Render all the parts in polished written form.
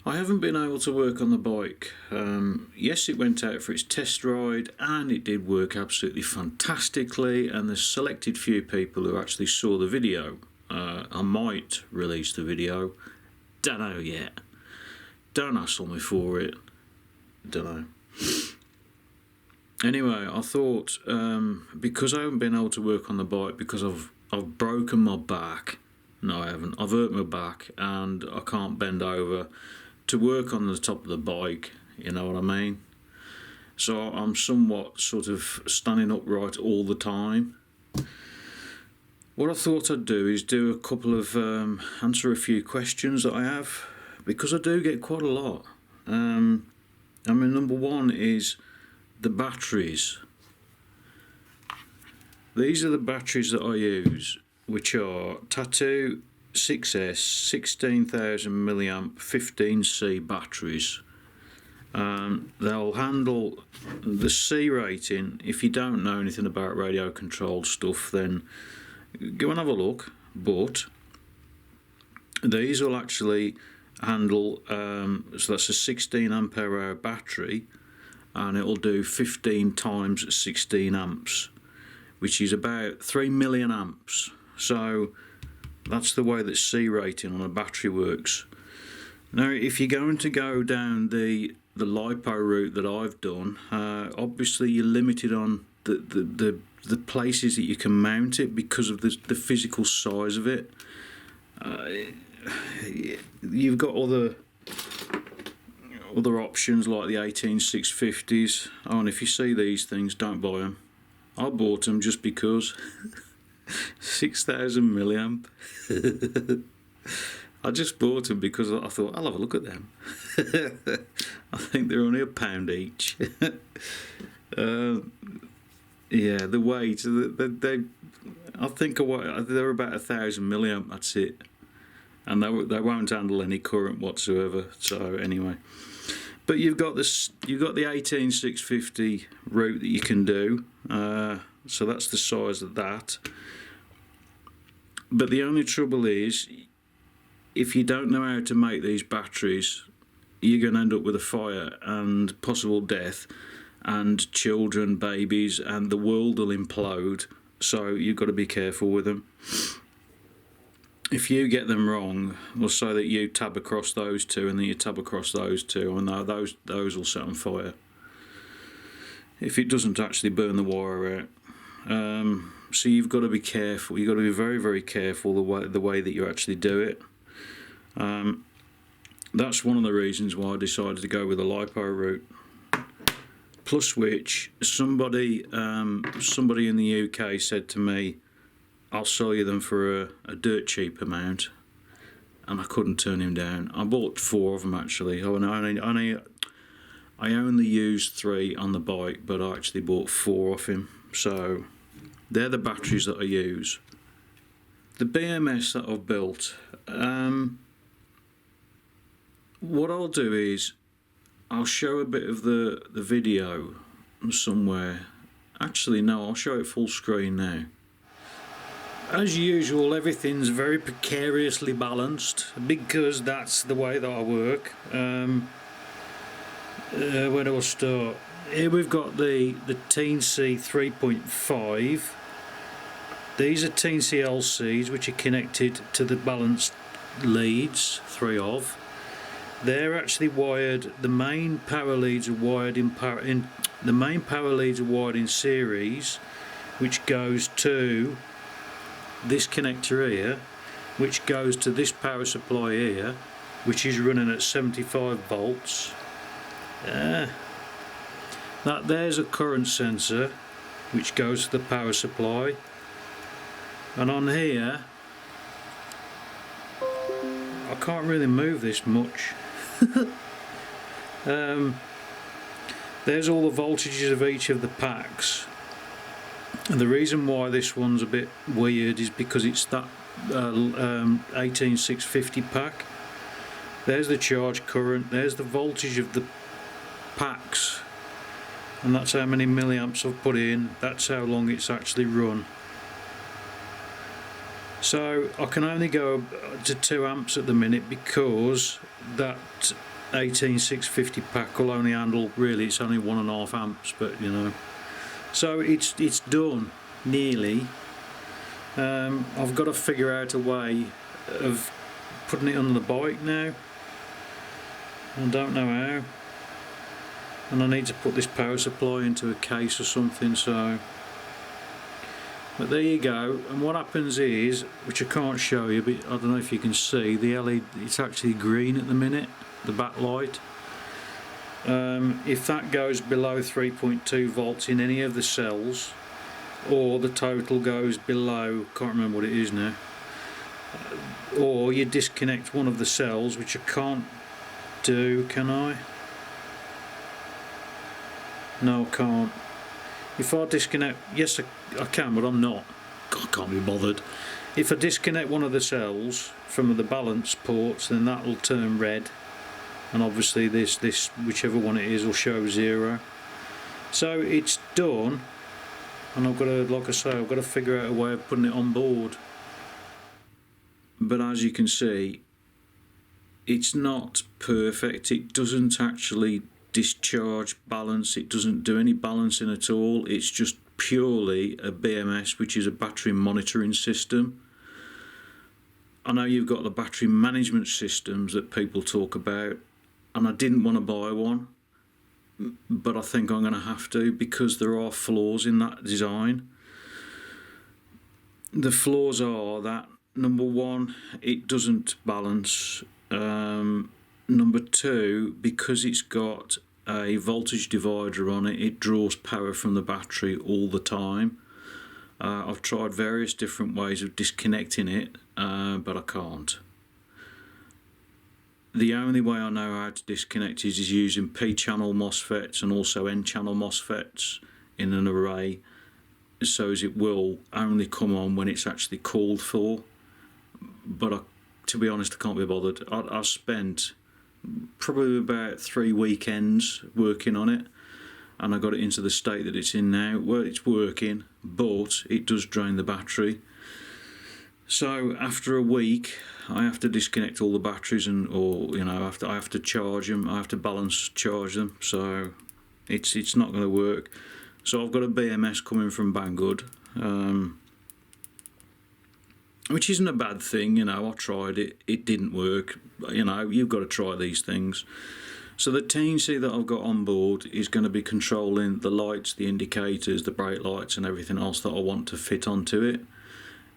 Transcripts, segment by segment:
I haven't been able to work on the bike. Yes, it went out for its test ride and it did work absolutely fantastically, and there's selected few people who actually saw the video. I might release the video, don't know yet. Don't hassle me for it, don't know. Anyway, I thought because I haven't been able to work on the bike because I've broken my back. No, I haven't. I've hurt my back and I can't bend over to work on the top of the bike, you know what I mean? So I'm somewhat sort of standing upright all the time. What I thought I'd do is do a couple of answer a few questions that I have, because I do get quite a lot. Number one is the batteries. These are the batteries that I use, which are Tattoo 6S 16,000 milliamp 15C batteries. They'll handle the C rating. If you don't know anything about radio controlled stuff, then go and have a look, but these will actually handle so that's a 16 ampere hour battery, and it'll do 15 times 16 amps, which is about 3 million amps. So that's the way that C rating on a battery works. Now, if you're going to go down the Lipo route that I've done, obviously you're limited on the places that you can mount it because of the physical size of it. You've got other options like the 18650s. Oh, and if you see these things, don't buy them. I bought them just because. 6,000 milliamp. I just bought them because I thought I'll have a look at them. I think they're only £1 each. Yeah, the weight. I think they're about 1,000 milliamp. That's it, and they won't handle any current whatsoever. So anyway, but you've got this. You've got the 18650 route that you can do. So that's the size of that. But the only trouble is, if you don't know how to make these batteries, you're going to end up with a fire and possible death, and children, babies, and the world will implode. So you've got to be careful with them. If you get them wrong, we'll say that you tab across those two, and then you tab across those two, and those will set on fire if it doesn't actually burn the wire out. So you've got to be careful. You've got to be very, very careful the way that you actually do it. That's one of the reasons why I decided to go with the Lipo route. Plus which, somebody in the UK said to me, I'll sell you them for a dirt cheap amount, and I couldn't turn him down. I bought 4 of them actually. I only used 3 on the bike, but I actually bought 4 off him. So they're the batteries that I use. The BMS that I've built, what I'll do is I'll show a bit of the video somewhere. Actually no, I'll show it full screen now. As usual, everything's very precariously balanced because that's the way that I work. Where do I start? Here we've got the TNC 3.5. These are TNC LCs which are connected to the balanced leads, 3 of. They're actually wired. The main power leads are wired in series, which goes to this connector here, which goes to this power supply here, which is running at 75 volts. There's a current sensor which goes to the power supply, and on here I can't really move this much. There's all the voltages of each of the packs, and the reason why this one's a bit weird is because it's that 18650 pack. There's the charge current, there's the voltage of the packs, and that's how many milliamps I've put in. That's how long it's actually run. So I can only go to 2 amps at the minute because that 18650 pack will only handle, really it's only 1.5 amps, but you know, so it's done nearly. I've got to figure out a way of putting it on the bike now. I don't know how, and I need to put this power supply into a case or something, so but there you go. And what happens is, which I can't show you, but I don't know if you can see the LED, it's actually green at the minute, the backlight. If that goes below 3.2 volts in any of the cells, or the total goes below, can't remember what it is now, or you disconnect one of the cells, which I can't do, can I? No, I can't. If I disconnect, yes I can, but I'm not. I can't be bothered. If I disconnect one of the cells from the balance ports, then that will turn red, and obviously this whichever one it is will show 0. So it's done, and I've got to, like I say, I've got to figure out a way of putting it on board. But as you can see, it's not perfect. It doesn't actually discharge balance, it doesn't do any balancing at all. It's just purely a BMS, which is a battery monitoring system. I know you've got the battery management systems that people talk about, and I didn't want to buy one, but I think I'm going to have to, because there are flaws in that design. The flaws are that, number one, it doesn't balance. Number two, because it's got a voltage divider on it, it draws power from the battery all the time. I've tried various different ways of disconnecting it, but I can't. The only way I know how to disconnect is using P-channel MOSFETs and also N-channel MOSFETs in an array, so as it will only come on when it's actually called for. But to be honest, I can't be bothered. I spent probably about 3 weekends working on it, and I got it into the state that it's in now. Well, it's working, but it does drain the battery. So after a week, I have to disconnect all the batteries, or you know, I have to charge them. I have to balance charge them. So it's not going to work. So I've got a BMS coming from Banggood, which isn't a bad thing, you know. I tried it, it didn't work. You know, you've got to try these things. So the TNC that I've got on board is going to be controlling the lights, the indicators, the brake lights and everything else that I want to fit onto it.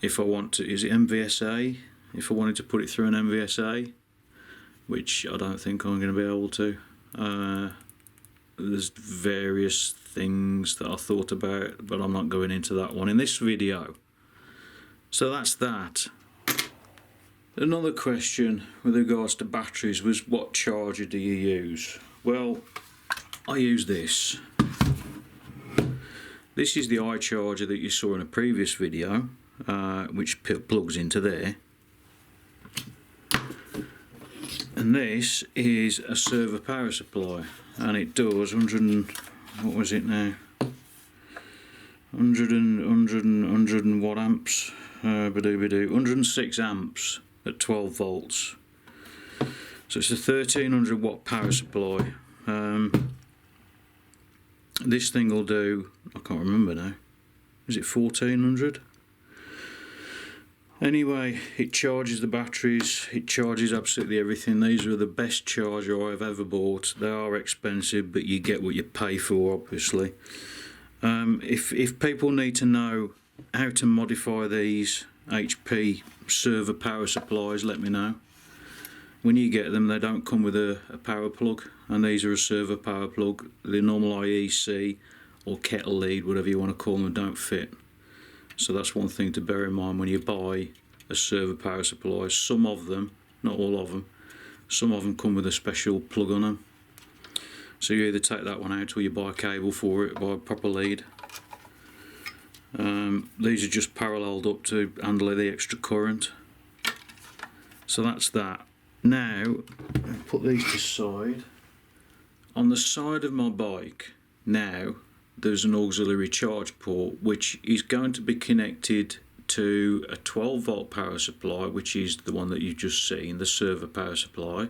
If I want to, is it MVSA? If I wanted to put it through an MVSA, which I don't think I'm going to be able to. There's various things that I thought about, but I'm not going into that one in this video. So that's that. Another question with regards to batteries was, what charger do you use? Well, I use this. This is the iCharger that you saw in a previous video, which plugs into there. And this is a server power supply, and it does 100, what was it now? 100 watt amps. 106 amps at 12 volts. So it's a 1300 watt power supply. This thing will do, I can't remember now, is it 1400? Anyway, it charges the batteries, it charges absolutely everything. These are the best charger I've ever bought. They are expensive, but you get what you pay for, obviously. If people need to know how to modify these HP server power supplies, let me know. When you get them, they don't come with a power plug, and these are a server power plug. The normal IEC or kettle lead, whatever you want to call them, don't fit. So that's one thing to bear in mind when you buy a server power supply. Some of them, not all of them, some of them come with a special plug on them. So you either take that one out or you buy a cable for it, buy a proper lead. These are just paralleled up to handle the extra current. So that's that. Now, I'll put these to the side. On the side of my bike, now, there's an auxiliary charge port, which is going to be connected to a 12 volt power supply, which is the one that you've just seen, the server power supply.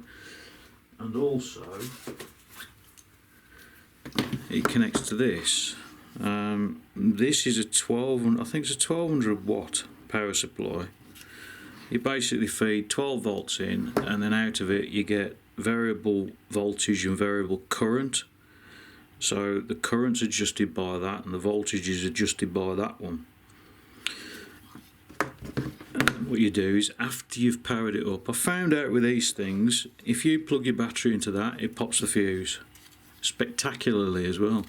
and also it connects to this. This is a 1200 watt power supply. You basically feed 12 volts in, and then out of it you get variable voltage and variable current. So the current's adjusted by that and the voltage is adjusted by that one. What you do is, after you've powered it up, I found out with these things, if you plug your battery into that, it pops the fuse spectacularly as well.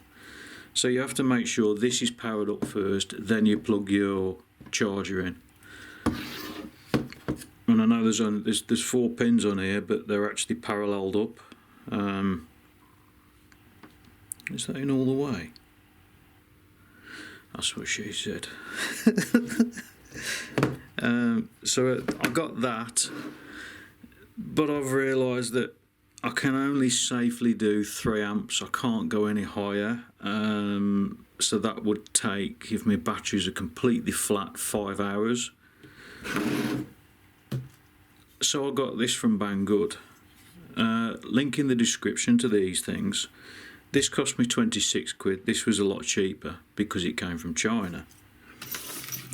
So you have to make sure this is powered up first, then you plug your charger in. And I know there's 4 pins on here, but they're actually paralleled up. Is that in all the way? That's what she said. So I got that, but I've realised that I can only safely do 3 amps. I can't go any higher. So that would take, if my batteries are completely flat, 5 hours. So I got this from Banggood. Link in the description to these things. This cost me 26 quid. This was a lot cheaper because it came from China.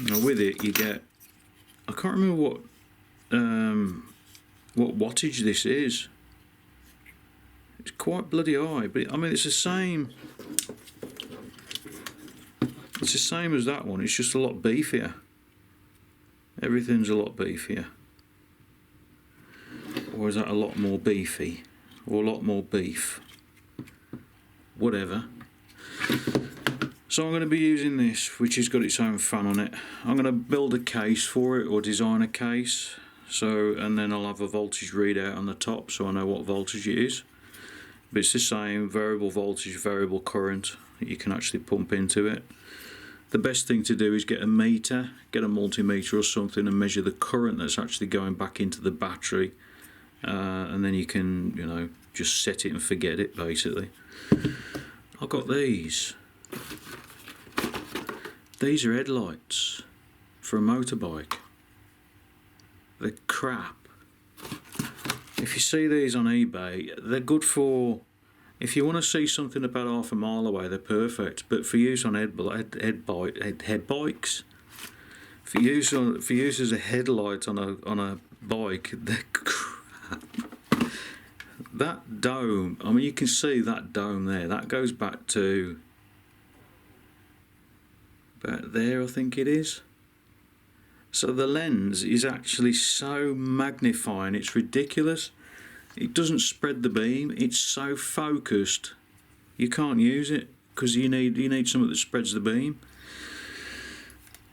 Now with it you get, I can't remember what wattage this is. It's quite bloody high, but I mean it's the same. It's the same as that one. It's just a lot beefier. Everything's a lot beefier. Or is that a lot more beefy? Or a lot more beef? Whatever. So I'm going to be using this, which has got its own fan on it. I'm going to build a case for it, or design a case. So, and then I'll have a voltage readout on the top, so I know what voltage it is. But it's the same, variable voltage, variable current that you can actually pump into it. The best thing to do is get a meter, get a multimeter or something, and measure the current that's actually going back into the battery. And then you can, you know, just set it and forget it, basically. I've got these. These are headlights for a motorbike. They're crap. If you see these on eBay, they're good for, if you want to see something about half a mile away, they're perfect. But for use on head bikes, for use as a headlight on a bike, they're crap. That dome, I mean, you can see that dome there. That goes back to about there, I think it is. So the lens is actually so magnifying, it's ridiculous. It doesn't spread the beam. It's so focused, you can't use it because you need something that spreads the beam.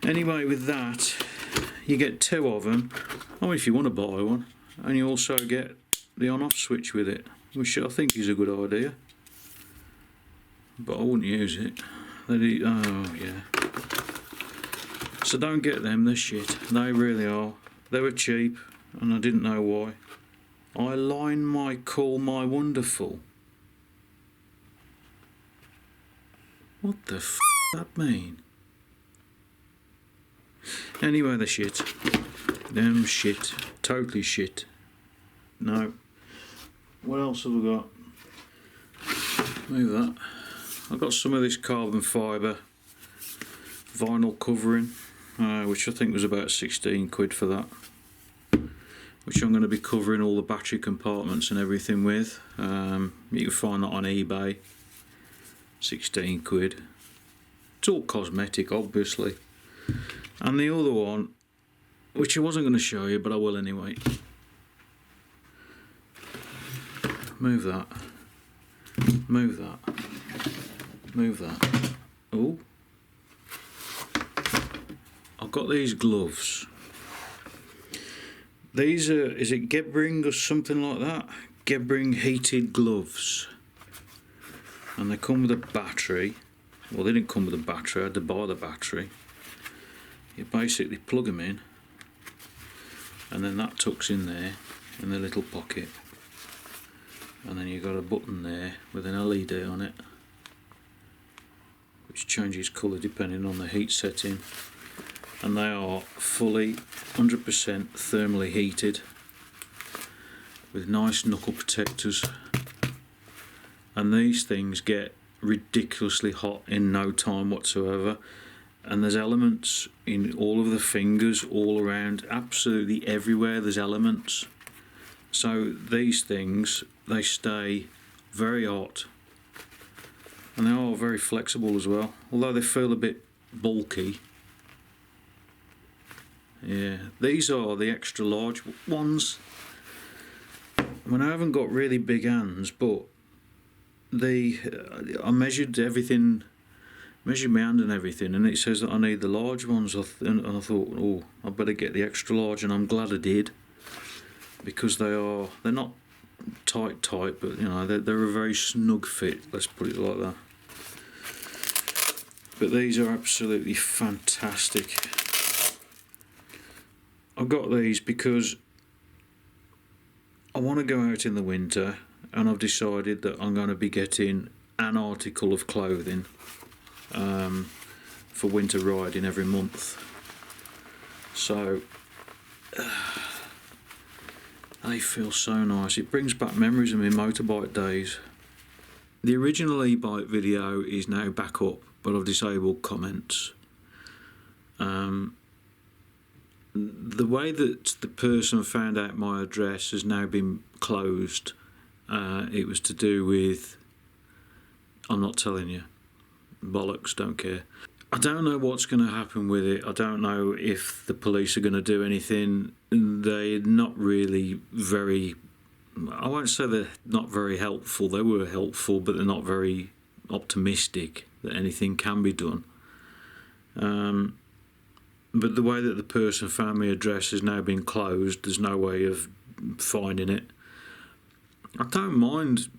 Anyway, with that, you get 2 of them. Oh, if you want to buy one, and you also get the on-off switch with it, which I think is a good idea. But I wouldn't use it. Oh yeah. So don't get them, they're shit. They really are. They were cheap, and I didn't know why. I line my call my wonderful. What the f that mean? Anyway, they're shit. Them shit. Totally shit. No. What else have I got? Move that. I've got some of this carbon fibre vinyl covering, which I think was about 16 quid for that, which I'm going to be covering all the battery compartments and everything with. You can find that on eBay. 16 quid. It's all cosmetic, obviously. And the other one, which I wasn't going to show you, but I will anyway. Move that. Move that. Move that. Oh. I've got these gloves. These are, is it Gebring or something like that? Gebring heated gloves. And they come with a battery. Well, they didn't come with a battery, I had to buy the battery. You basically plug them in, and then that tucks in there in the little pocket. And then you've got a button there with an LED on it, which changes colour depending on the heat setting. And they are fully 100% thermally heated. with nice knuckle protectors, and these things get ridiculously hot in no time whatsoever, and there's elements in all of the fingers, all around, absolutely everywhere there's elements. So these things, they stay very hot, and they are very flexible as well, although they feel a bit bulky. Yeah, these are the extra large ones. I mean, I haven't got really big hands, but I measured everything, measured my hand and everything, and it says that I need the large ones. And I thought, oh, I better get the extra large, and I'm glad I did, because they're not tight, but you know, they're a very snug fit. Let's put it like that. But these are absolutely fantastic. I've got these because I want to go out in the winter, and I've decided that I'm going to be getting an article of clothing for winter riding every month. So they feel so nice. It brings back memories of my motorbike days. The original e-bike video is now back up, but I've disabled comments. The way that the person found out my address has now been closed. It was to do with, I'm not telling you, bollocks, don't care. I don't know what's going to happen with it. I don't know if the police are going to do anything. They're not really very, I won't say they're not very helpful. They were helpful, but they're not very optimistic that anything can be done. But the way that the person found my address has now been closed, there's no way of finding it. I don't mind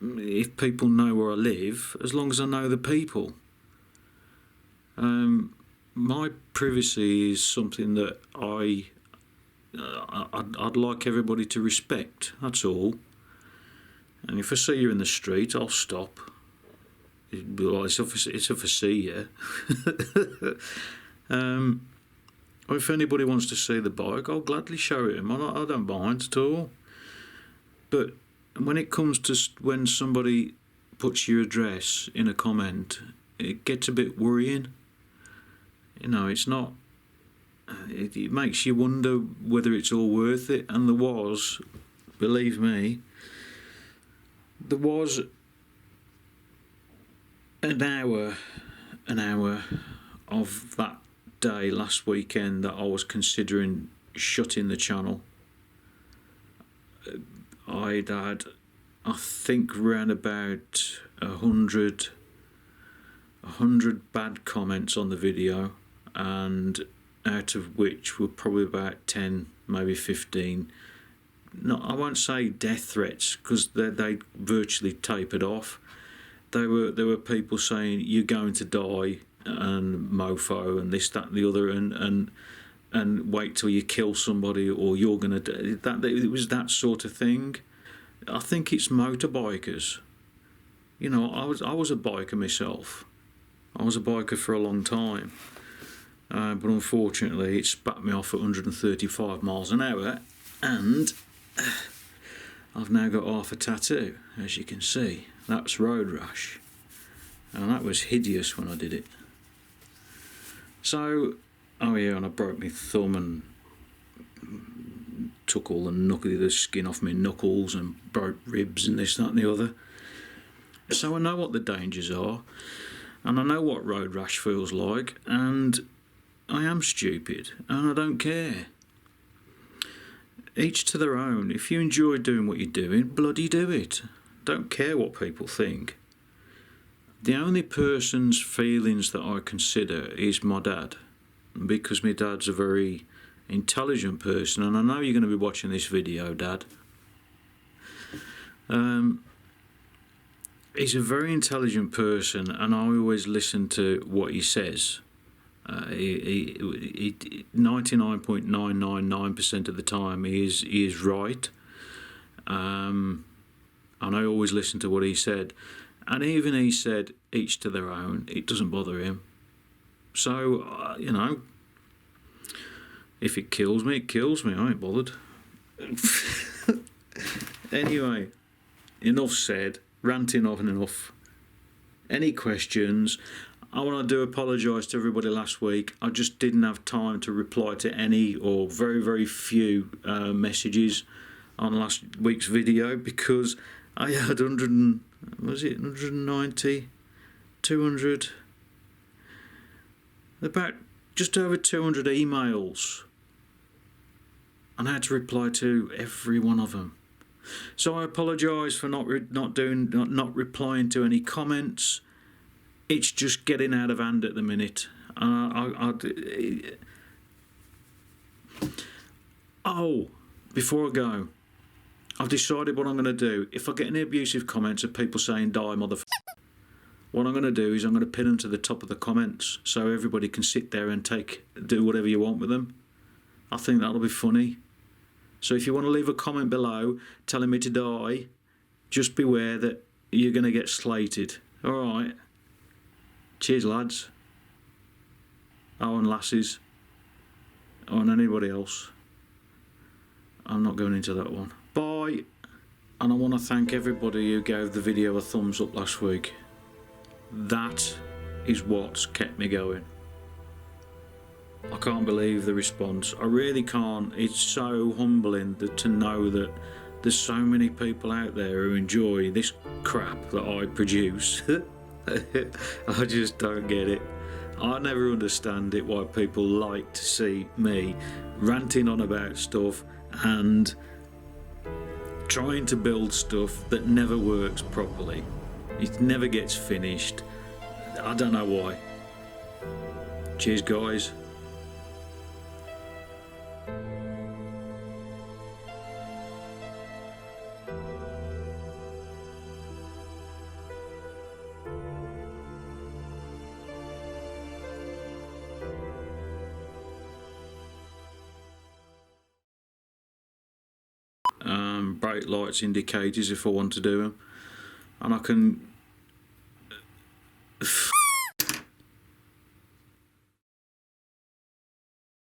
if people know where I live, as long as I know the people. My privacy is something that I'd like everybody to respect, that's all. And if I see you in the street, I'll stop. Well, it's if I see you. Or if anybody wants to see the bike, I'll gladly show it them. I don't mind at all. But when it comes to when somebody puts your address in a comment, it gets a bit worrying. You know, it's not. It makes you wonder whether it's all worth it. And there was, believe me, there was an hour of that day last weekend that I was considering shutting the channel. I'd had, I think, round about 100 bad comments on the video, and out of which were probably about 10, maybe 15. No, I won't say death threats, because they virtually tapered off. There were people saying you're going to die, and mofo, and this, that, and the other, and wait till you kill somebody, or you're gonna do that. It was that sort of thing. I think it's motorbikers. You know, I was a biker myself. I was a biker for a long time, but unfortunately, it spat me off at 135 miles an hour, and I've now got half a tattoo, as you can see. That's road rash, and that was hideous when I did it. So, oh yeah, and I broke my thumb and took all the skin off my knuckles and broke ribs and this, that and the other. So I know what the dangers are, and I know what road rash feels like, and I am stupid, and I don't care. Each to their own. If you enjoy doing what you're doing, bloody do it. Don't care what people think. The only person's feelings that I consider is my dad, because my dad's a very intelligent person, and I know you're going to be watching this video, Dad. He's a very intelligent person, and I always listen to what he says. 99.999% of the time he is right, and I always listen to what he said. And even he said, each to their own. It doesn't bother him. So, you know, if it kills me, it kills me. I ain't bothered. Anyway, enough said. Ranting off and enough. Any questions? I want to apologise to everybody last week. I just didn't have time to reply to any or very, very few messages on last week's video because I had 190, 200, about just over 200 emails, and I had to reply to every one of them. So I apologise for not replying to any comments. It's just getting out of hand at the minute. Oh, before I go, I've decided what I'm going to do. If I get any abusive comments of people saying "die, motherfucker," what I'm going to do is I'm going to pin them to the top of the comments so everybody can sit there and do whatever you want with them. I think that'll be funny. So if you want to leave a comment below telling me to die, just beware that you're going to get slated. Alright. Cheers, lads. Oh, and lasses. Oh, and anybody else. I'm not going into that one. Bye. And I want to thank everybody who gave the video a thumbs up last week. That is what's kept me going. I can't believe the response. I really can't. It's so humbling to know that there's so many people out there who enjoy this crap that I produce. I just don't get it. I never understand it why people like to see me ranting on about stuff and trying to build stuff that never works properly. It never gets finished. I don't know why. Cheers, guys. Brake lights, indicators if I want to do them, and I can